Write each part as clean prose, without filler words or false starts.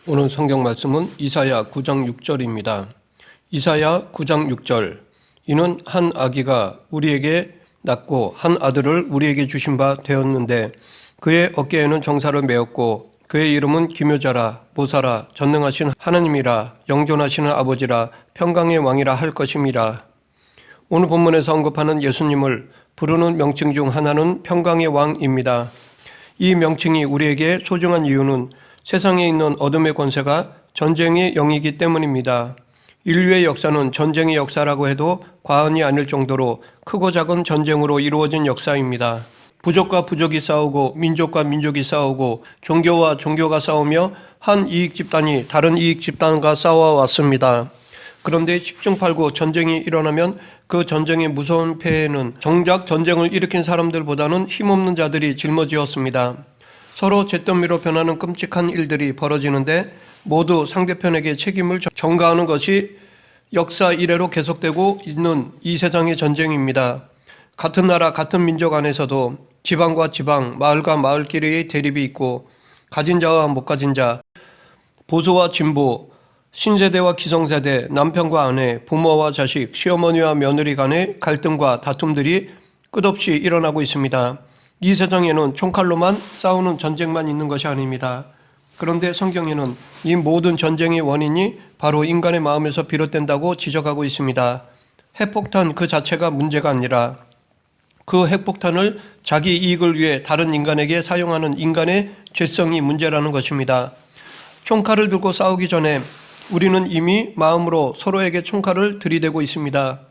오늘 성경 말씀은 이사야 9장 6절입니다. 이사야 9장 6절. 이는 한 아기가 우리에게 낳고 한 아들을 우리에게 주신 바 되었는데 그의 어깨에는 정사를 메었고 그의 이름은 기묘자라 모사라 전능하신 하나님이라 영존하시는 아버지라 평강의 왕이라 할 것임이라. 오늘 본문에서 언급하는 예수님을 부르는 명칭 중 하나는 평강의 왕입니다. 이 명칭이 우리에게 소중한 이유는 세상에 있는 어둠의 권세가 전쟁의 영이기 때문입니다. 인류의 역사는 전쟁의 역사라고 해도 과언이 아닐 정도로 크고 작은 전쟁으로 이루어진 역사입니다. 부족과 부족이 싸우고 민족과 민족이 싸우고 종교와 종교가 싸우며 한 이익 집단이 다른 이익 집단과 싸워왔습니다. 그런데 10중 8구 전쟁이 일어나면 그 전쟁의 무서운 폐해는 정작 전쟁을 일으킨 사람들보다는 힘없는 자들이 짊어지었습니다. 서로 잿더미로 변하는 끔찍한 일들이 벌어지는데 모두 상대편에게 책임을 전가하는 것이 역사 이래로 계속되고 있는 이 세상의 전쟁입니다. 같은 나라 같은 민족 안에서도 지방과 지방, 마을과 마을끼리의 대립이 있고 가진 자와 못 가진 자, 보수와 진보, 신세대와 기성세대, 남편과 아내, 부모와 자식, 시어머니와 며느리 간의 갈등과 다툼들이 끝없이 일어나고 있습니다. 이 세상에는 총칼로만 싸우는 전쟁만 있는 것이 아닙니다. 그런데 성경에는 이 모든 전쟁의 원인이 바로 인간의 마음에서 비롯된다고 지적하고 있습니다. 핵폭탄 그 자체가 문제가 아니라 그 핵폭탄을 자기 이익을 위해 다른 인간에게 사용하는 인간의 죄성이 문제라는 것입니다. 총칼을 들고 싸우기 전에 우리는 이미 마음으로 서로에게 총칼을 들이대고 있습니다.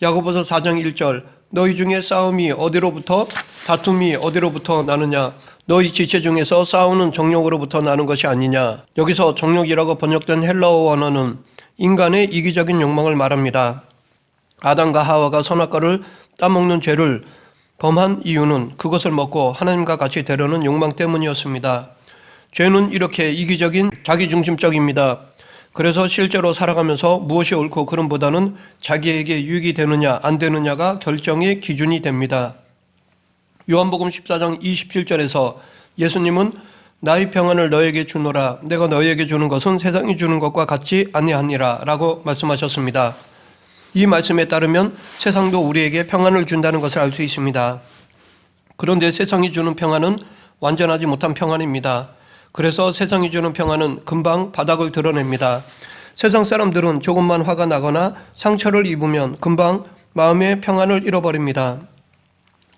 야고보서 4장 1절. 너희 중에 싸움이 어디로부터 다툼이 어디로부터 나느냐? 너희 지체 중에서 싸우는 정욕으로부터 나는 것이 아니냐? 여기서 정욕이라고 번역된 헬라어 원어는 인간의 이기적인 욕망을 말합니다. 아담과 하와가 선악과를 따먹는 죄를 범한 이유는 그것을 먹고 하나님과 같이 되려는 욕망 때문이었습니다. 죄는 이렇게 이기적인 자기중심적입니다. 그래서 실제로 살아가면서 무엇이 옳고 그름보다는 자기에게 유익이 되느냐 안 되느냐가 결정의 기준이 됩니다. 요한복음 14장 27절에서 예수님은 나의 평안을 너에게 주노라 내가 너에게 주는 것은 세상이 주는 것과 같지 아니하니라 라고 말씀하셨습니다. 이 말씀에 따르면 세상도 우리에게 평안을 준다는 것을 알 수 있습니다. 그런데 세상이 주는 평안은 완전하지 못한 평안입니다. 그래서 세상이 주는 평안은 금방 바닥을 드러냅니다. 세상 사람들은 조금만 화가 나거나 상처를 입으면 금방 마음의 평안을 잃어버립니다.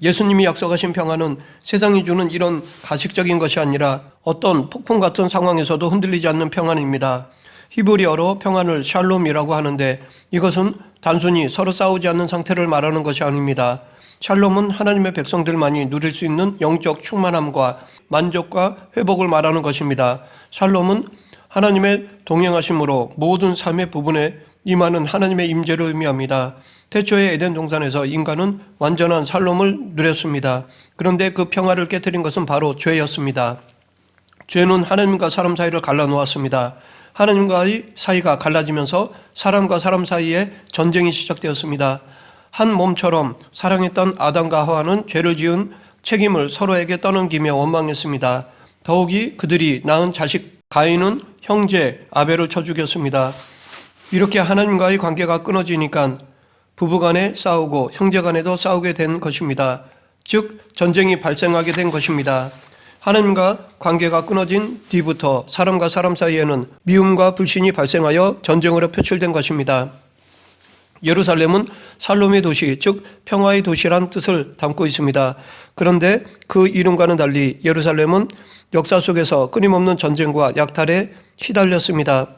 예수님이 약속하신 평안은 세상이 주는 이런 가식적인 것이 아니라 어떤 폭풍 같은 상황에서도 흔들리지 않는 평안입니다. 히브리어로 평안을 샬롬이라고 하는데 이것은 단순히 서로 싸우지 않는 상태를 말하는 것이 아닙니다. 샬롬은 하나님의 백성들만이 누릴 수 있는 영적 충만함과 만족과 회복을 말하는 것입니다. 샬롬은 하나님의 동행하심으로 모든 삶의 부분에 임하는 하나님의 임재를 의미합니다. 태초의 에덴 동산에서 인간은 완전한 샬롬을 누렸습니다. 그런데 그 평화를 깨뜨린 것은 바로 죄였습니다. 죄는 하나님과 사람 사이를 갈라놓았습니다. 하나님과의 사이가 갈라지면서 사람과 사람 사이에 전쟁이 시작되었습니다. 한 몸처럼 사랑했던 아담과 하와는 죄를 지은 책임을 서로에게 떠넘기며 원망했습니다. 더욱이 그들이 낳은 자식 가인은 형제 아벨을 쳐 죽였습니다. 이렇게 하나님과의 관계가 끊어지니까 부부간에 싸우고 형제간에도 싸우게 된 것입니다. 즉 전쟁이 발생하게 된 것입니다. 하나님과 관계가 끊어진 뒤부터 사람과 사람 사이에는 미움과 불신이 발생하여 전쟁으로 표출된 것입니다. 예루살렘은 살롬의 도시, 즉 평화의 도시란 뜻을 담고 있습니다. 그런데 그 이름과는 달리 예루살렘은 역사 속에서 끊임없는 전쟁과 약탈에 시달렸습니다.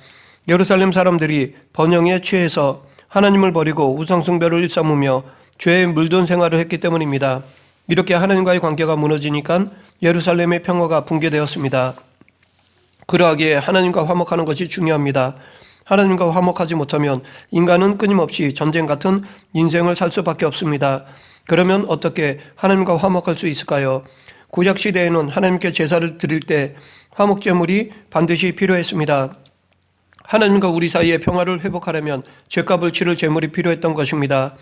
예루살렘 사람들이 번영에 취해서 하나님을 버리고 우상숭배를 일삼으며 죄에 물든 생활을 했기 때문입니다. 이렇게 하나님과의 관계가 무너지니까 예루살렘의 평화가 붕괴되었습니다. 그러하기에 하나님과 화목하는 것이 중요합니다. 하나님과 화목하지 못하면 인간은 끊임없이 전쟁 같은 인생을 살 수밖에 없습니다. 그러면 어떻게 하나님과 화목할 수 있을까요? 구약 시대에는 하나님께 제사를 드릴 때 화목제물이 반드시 필요했습니다. 하나님과 우리 사이의 평화를 회복하려면 죗값을 치를 제물이 필요했던 것입니다.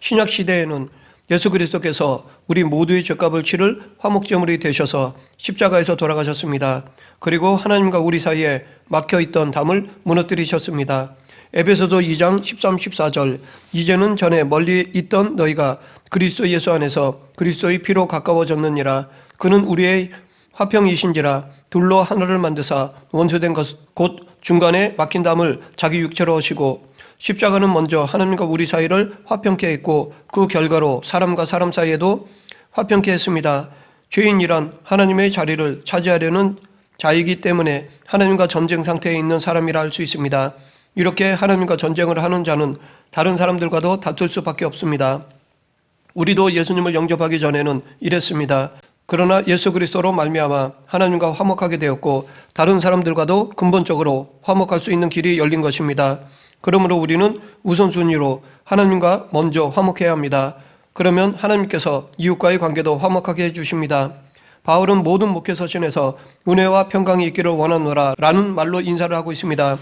신약 시대에는 예수 그리스도께서 우리 모두의 죄값을 치를 화목제물이 되셔서 십자가에서 돌아가셨습니다. 그리고 하나님과 우리 사이에 막혀있던 담을 무너뜨리셨습니다. 에베소서 2장 13, 14절 이제는 전에 멀리 있던 너희가 그리스도 예수 안에서 그리스도의 피로 가까워졌느니라. 그는 우리의 화평이신지라. 둘로 하나를 만드사 원수된 것 곧 중간에 막힌 담을 자기 육체로 하시고 십자가는 먼저 하나님과 우리 사이를 화평케 했고 그 결과로 사람과 사람 사이에도 화평케 했습니다. 죄인이란 하나님의 자리를 차지하려는 자이기 때문에 하나님과 전쟁 상태에 있는 사람이라 할 수 있습니다. 이렇게 하나님과 전쟁을 하는 자는 다른 사람들과도 다툴 수밖에 없습니다. 우리도 예수님을 영접하기 전에는 이랬습니다. 그러나 예수 그리스도로 말미암아 하나님과 화목하게 되었고 다른 사람들과도 근본적으로 화목할 수 있는 길이 열린 것입니다. 그러므로 우리는 우선순위로 하나님과 먼저 화목해야 합니다. 그러면 하나님께서 이웃과의 관계도 화목하게 해주십니다. 바울은 모든 목회 서신에서 은혜와 평강이 있기를 원하노라 라는 말로 인사를 하고 있습니다.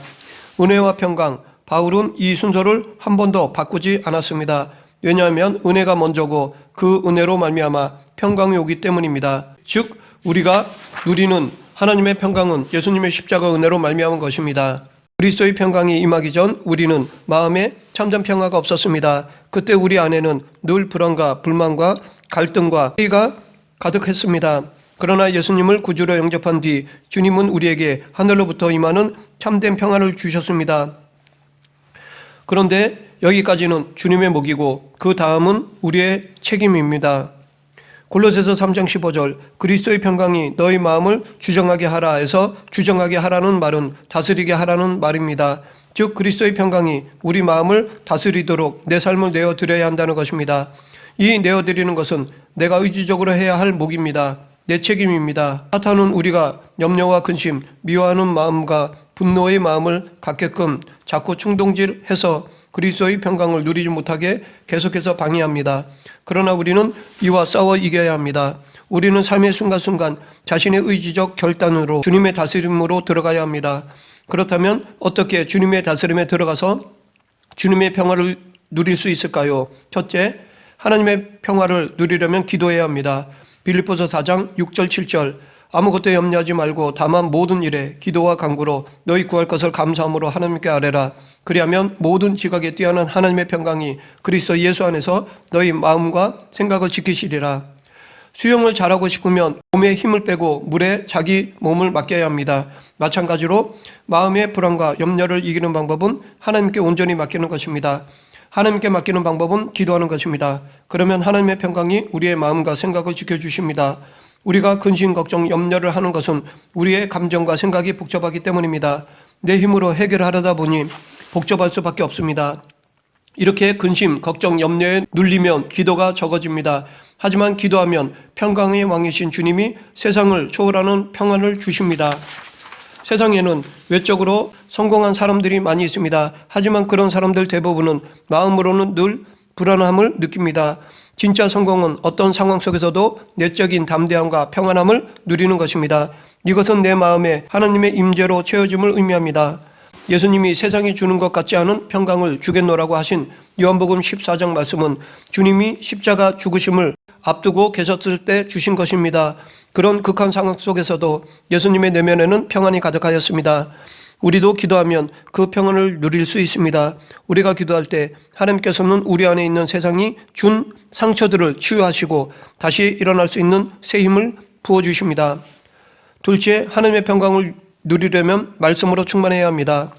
은혜와 평강, 바울은 이 순서를 한 번도 바꾸지 않았습니다. 왜냐하면 은혜가 먼저고 그 은혜로 말미암아 평강이 오기 때문입니다. 즉 우리가 누리는 하나님의 평강은 예수님의 십자가 은혜로 말미암은 것입니다. 그리스도의 평강이 임하기 전 우리는 마음에 참된 평화가 없었습니다. 그때 우리 안에는 늘 불안과 불만과 갈등과 회의가 가득했습니다. 그러나 예수님을 구주로 영접한 뒤 주님은 우리에게 하늘로부터 임하는 참된 평안을 주셨습니다. 그런데 여기까지는 주님의 몫이고 그 다음은 우리의 책임입니다. 골로새서 3장 15절 그리스도의 평강이 너희 마음을 주정하게 하라 해서 주정하게 하라는 말은 다스리게 하라는 말입니다. 즉 그리스도의 평강이 우리 마음을 다스리도록 내 삶을 내어드려야 한다는 것입니다. 이 내어드리는 것은 내가 의지적으로 해야 할 몫입니다. 내 책임입니다. 사탄은 우리가 염려와 근심, 미워하는 마음과 분노의 마음을 갖게끔 자꾸 충동질해서 그리스도의 평강을 누리지 못하게 계속해서 방해합니다. 그러나 우리는 이와 싸워 이겨야 합니다. 우리는 삶의 순간순간 자신의 의지적 결단으로 주님의 다스림으로 들어가야 합니다. 그렇다면 어떻게 주님의 다스림에 들어가서 주님의 평화를 누릴 수 있을까요? 첫째, 하나님의 평화를 누리려면 기도해야 합니다. 빌립보서 4장 6절 7절 아무것도 염려하지 말고 다만 모든 일에 기도와 간구로 너희 구할 것을 감사함으로 하나님께 아뢰라. 그리하면 모든 지각에 뛰어난 하나님의 평강이 그리스도 예수 안에서 너희 마음과 생각을 지키시리라. 수영을 잘하고 싶으면 몸에 힘을 빼고 물에 자기 몸을 맡겨야 합니다. 마찬가지로 마음의 불안과 염려를 이기는 방법은 하나님께 온전히 맡기는 것입니다. 하나님께 맡기는 방법은 기도하는 것입니다. 그러면 하나님의 평강이 우리의 마음과 생각을 지켜주십니다. 우리가 근심, 걱정, 염려를 하는 것은 우리의 감정과 생각이 복잡하기 때문입니다. 내 힘으로 해결하려다 보니 복잡할 수밖에 없습니다. 이렇게 근심, 걱정, 염려에 눌리면 기도가 적어집니다. 하지만 기도하면 평강의 왕이신 주님이 세상을 초월하는 평안을 주십니다. 세상에는 외적으로 성공한 사람들이 많이 있습니다. 하지만 그런 사람들 대부분은 마음으로는 늘 불안함을 느낍니다. 진짜 성공은 어떤 상황 속에서도 내적인 담대함과 평안함을 누리는 것입니다. 이것은 내 마음에 하나님의 임재로 채워짐을 의미합니다. 예수님이 세상이 주는 것 같지 않은 평강을 주겠노라고 하신 요한복음 14장 말씀은 주님이 십자가 죽으심을 앞두고 계셨을 때 주신 것입니다. 그런 극한 상황 속에서도 예수님의 내면에는 평안이 가득하였습니다. 우리도 기도하면 그 평안을 누릴 수 있습니다. 우리가 기도할 때 하나님께서는 우리 안에 있는 세상이 준 상처들을 치유하시고 다시 일어날 수 있는 새 힘을 부어주십니다. 둘째, 하나님의 평강을 누리려면 말씀으로 충만해야 합니다.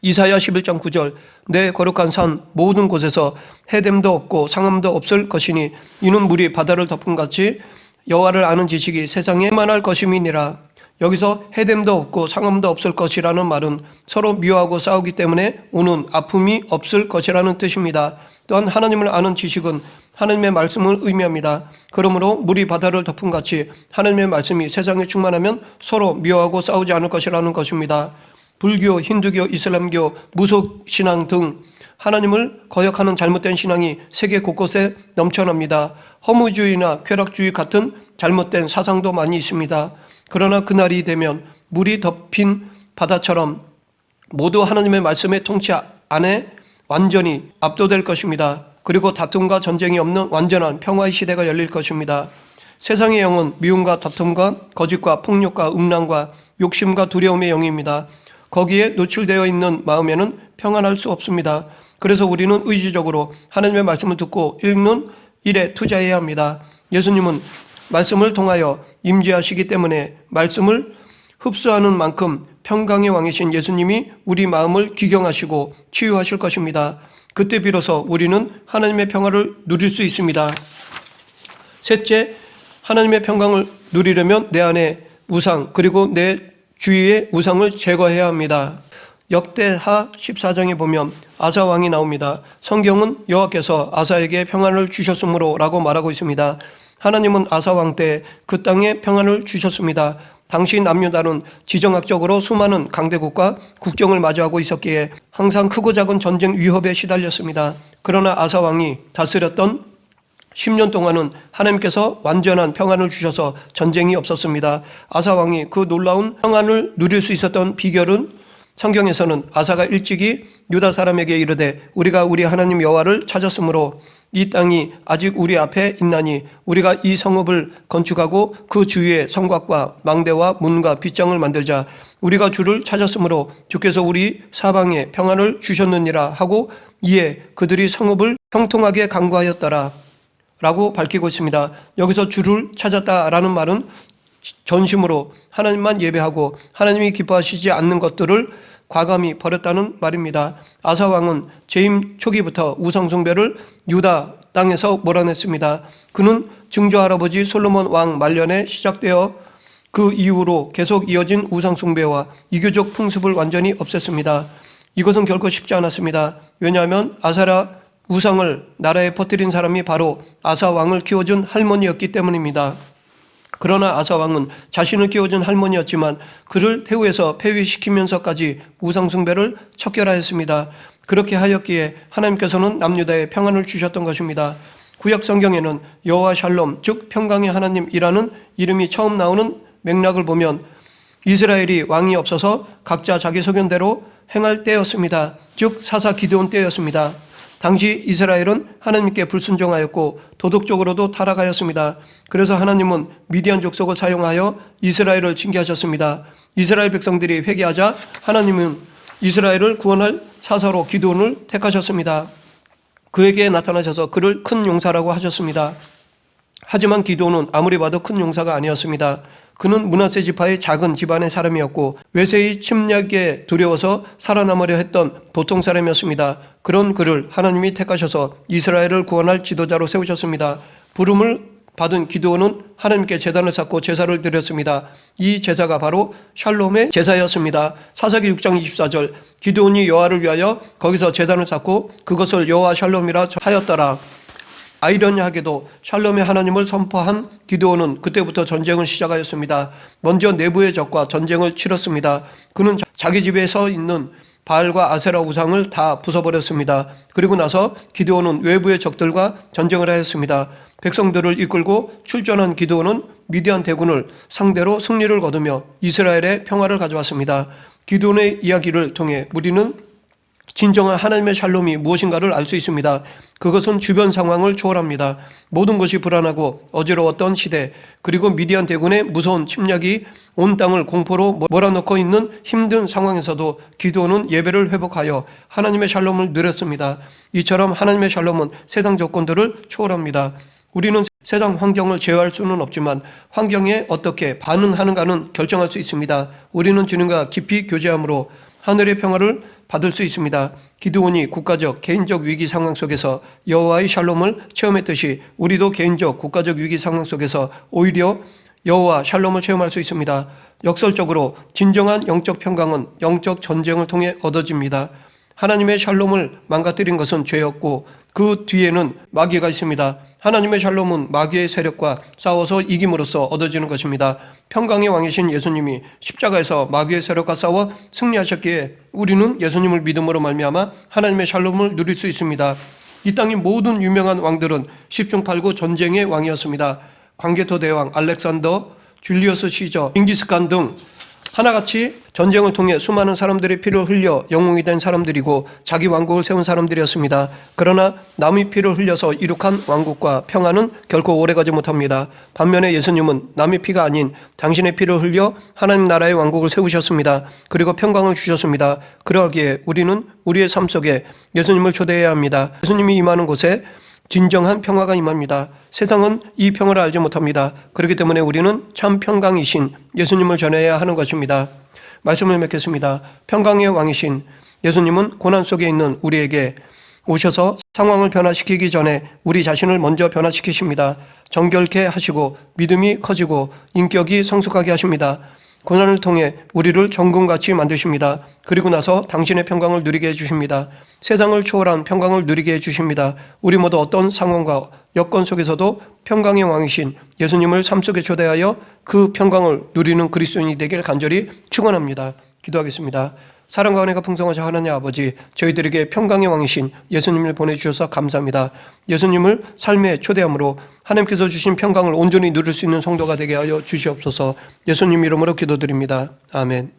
이사야 11장 9절 내 거룩한 산 모든 곳에서 해됨도 없고 상함도 없을 것이니 이는 물이 바다를 덮은 같이 여호와를 아는 지식이 세상에 만할 것임이니라. 여기서 해됨도 없고 상함도 없을 것이라는 말은 서로 미워하고 싸우기 때문에 오는 아픔이 없을 것이라는 뜻입니다. 또한 하나님을 아는 지식은 하나님의 말씀을 의미합니다. 그러므로 물이 바다를 덮은 같이 하나님의 말씀이 세상에 충만하면 서로 미워하고 싸우지 않을 것이라는 것입니다. 불교, 힌두교, 이슬람교, 무속신앙 등 하나님을 거역하는 잘못된 신앙이 세계 곳곳에 넘쳐납니다. 허무주의나 쾌락주의 같은 잘못된 사상도 많이 있습니다. 그러나 그날이 되면 물이 덮인 바다처럼 모두 하나님의 말씀의 통치 안에 완전히 압도될 것입니다. 그리고 다툼과 전쟁이 없는 완전한 평화의 시대가 열릴 것입니다. 세상의 영은 미움과 다툼과 거짓과 폭력과 음란과 욕심과 두려움의 영입니다. 거기에 노출되어 있는 마음에는 평안할 수 없습니다. 그래서 우리는 의지적으로 하나님의 말씀을 듣고 읽는 일에 투자해야 합니다. 예수님은 말씀을 통하여 임재하시기 때문에 말씀을 흡수하는 만큼 평강의 왕이신 예수님이 우리 마음을 기경하시고 치유하실 것입니다. 그때 비로소 우리는 하나님의 평화를 누릴 수 있습니다. 셋째, 하나님의 평강을 누리려면 내 안에 우상 그리고 내 주위의 우상을 제거해야 합니다. 역대하 14장에 보면 아사 왕이 나옵니다. 성경은 여호와께서 아사에게 평안을 주셨으므로 라고 말하고 있습니다. 하나님은 아사 왕 때 그 땅에 평안을 주셨습니다. 당시 남유다는 지정학적으로 수많은 강대국과 국경을 마주하고 있었기에 항상 크고 작은 전쟁 위협에 시달렸습니다. 그러나 아사 왕이 다스렸던 10년 동안은 하나님께서 완전한 평안을 주셔서 전쟁이 없었습니다. 아사 왕이 그 놀라운 평안을 누릴 수 있었던 비결은 성경에서는 아사가 일찍이 유다 사람에게 이르되 우리가 우리 하나님 여호와를 찾았으므로 이 땅이 아직 우리 앞에 있나니 우리가 이 성읍을 건축하고 그 주위에 성곽과 망대와 문과 빗장을 만들자. 우리가 주를 찾았으므로 주께서 우리 사방에 평안을 주셨느니라 하고 이에 그들이 성읍을 형통하게 강구하였더라 라고 밝히고 있습니다. 여기서 주를 찾았다라는 말은 전심으로 하나님만 예배하고 하나님이 기뻐하시지 않는 것들을 과감히 버렸다는 말입니다. 아사 왕은 재임 초기부터 우상 숭배를 유다 땅에서 몰아냈습니다. 그는 증조 할아버지 솔로몬 왕 말년에 시작되어 그 이후로 계속 이어진 우상 숭배와 이교적 풍습을 완전히 없앴습니다. 이것은 결코 쉽지 않았습니다. 왜냐하면 아사라 우상을 나라에 퍼뜨린 사람이 바로 아사 왕을 키워준 할머니였기 때문입니다. 그러나 아사 왕은 자신을 키워준 할머니였지만 그를 태우에서 폐위시키면서까지 우상 숭배를 척결하였습니다. 그렇게 하였기에 하나님께서는 남유다에 평안을 주셨던 것입니다. 구약 성경에는 여호와 샬롬 즉 평강의 하나님이라는 이름이 처음 나오는 맥락을 보면 이스라엘이 왕이 없어서 각자 자기 소견대로 행할 때였습니다. 즉 사사 기드온 때였습니다. 당시 이스라엘은 하나님께 불순종하였고 도덕적으로도 타락하였습니다. 그래서 하나님은 미디안 족속을 사용하여 이스라엘을 징계하셨습니다. 이스라엘 백성들이 회개하자 하나님은 이스라엘을 구원할 사사로 기드온을 택하셨습니다. 그에게 나타나셔서 그를 큰 용사라고 하셨습니다. 하지만 기드온은 아무리 봐도 큰 용사가 아니었습니다. 그는 므낫세 지파의 작은 집안의 사람이었고 외세의 침략에 두려워서 살아남으려 했던 보통 사람이었습니다. 그런 그를 하나님이 택하셔서 이스라엘을 구원할 지도자로 세우셨습니다. 부름을 받은 기드온은 하나님께 제단을 쌓고 제사를 드렸습니다. 이 제사가 바로 샬롬의 제사였습니다. 사사기 6장 24절 기드온이 여호와를 위하여 거기서 제단을 쌓고 그것을 여호와 샬롬이라 하였더라. 아이러니하게도 샬롬의 하나님을 선포한 기드온은 그때부터 전쟁을 시작하였습니다. 먼저 내부의 적과 전쟁을 치렀습니다. 그는 자기 집에 서 있는 바알과 아세라 우상을 다 부숴버렸습니다. 그리고 나서 기드온은 외부의 적들과 전쟁을 하였습니다. 백성들을 이끌고 출전한 기드온은 미디안 대군을 상대로 승리를 거두며 이스라엘의 평화를 가져왔습니다. 기드온의 이야기를 통해 우리는 진정한 하나님의 샬롬이 무엇인가를 알 수 있습니다. 그것은 주변 상황을 초월합니다. 모든 것이 불안하고 어지러웠던 시대, 그리고 미디안 대군의 무서운 침략이 온 땅을 공포로 몰아넣고 있는 힘든 상황에서도 기드온은 예배를 회복하여 하나님의 샬롬을 누렸습니다. 이처럼 하나님의 샬롬은 세상 조건들을 초월합니다. 우리는 세상 환경을 제어할 수는 없지만 환경에 어떻게 반응하는가는 결정할 수 있습니다. 우리는 주님과 깊이 교제함으로 하늘의 평화를 받을 수 있습니다. 기드온이 국가적, 개인적 위기 상황 속에서 여호와의 샬롬을 체험했듯이 우리도 개인적, 국가적 위기 상황 속에서 오히려 여호와 샬롬을 체험할 수 있습니다. 역설적으로 진정한 영적 평강은 영적 전쟁을 통해 얻어집니다. 하나님의 샬롬을 망가뜨린 것은 죄였고 그 뒤에는 마귀가 있습니다. 하나님의 샬롬은 마귀의 세력과 싸워서 이김으로써 얻어지는 것입니다. 평강의 왕이신 예수님이 십자가에서 마귀의 세력과 싸워 승리하셨기에 우리는 예수님을 믿음으로 말미암아 하나님의 샬롬을 누릴 수 있습니다. 이 땅의 모든 유명한 왕들은 10중 8구 전쟁의 왕이었습니다. 광개토 대왕, 알렉산더, 줄리어스 시저, 징기스칸 등 하나같이 전쟁을 통해 수많은 사람들의 피를 흘려 영웅이 된 사람들이고 자기 왕국을 세운 사람들이었습니다. 그러나 남의 피를 흘려서 이룩한 왕국과 평화는 결코 오래가지 못합니다. 반면에 예수님은 남의 피가 아닌 당신의 피를 흘려 하나님 나라의 왕국을 세우셨습니다. 그리고 평강을 주셨습니다. 그러하기에 우리는 우리의 삶 속에 예수님을 초대해야 합니다. 예수님이 임하는 곳에 진정한 평화가 임합니다. 세상은 이 평화를 알지 못합니다. 그렇기 때문에 우리는 참 평강이신 예수님을 전해야 하는 것입니다. 말씀을 맺겠습니다. 평강의 왕이신 예수님은 고난 속에 있는 우리에게 오셔서 상황을 변화시키기 전에 우리 자신을 먼저 변화시키십니다. 정결케 하시고 믿음이 커지고 인격이 성숙하게 하십니다. 고난을 통해 우리를 정금같이 만드십니다. 그리고 나서 당신의 평강을 누리게 해주십니다. 세상을 초월한 평강을 누리게 해주십니다. 우리 모두 어떤 상황과 여건 속에서도 평강의 왕이신 예수님을 삶 속에 초대하여 그 평강을 누리는 그리스도인이 되길 간절히 축원합니다. 기도하겠습니다. 사랑과 은혜가 풍성하신 하나님 아버지, 저희들에게 평강의 왕이신 예수님을 보내주셔서 감사합니다. 예수님을 삶에 초대함으로 하나님께서 주신 평강을 온전히 누릴 수 있는 성도가 되게 하여 주시옵소서. 예수님 이름으로 기도드립니다. 아멘.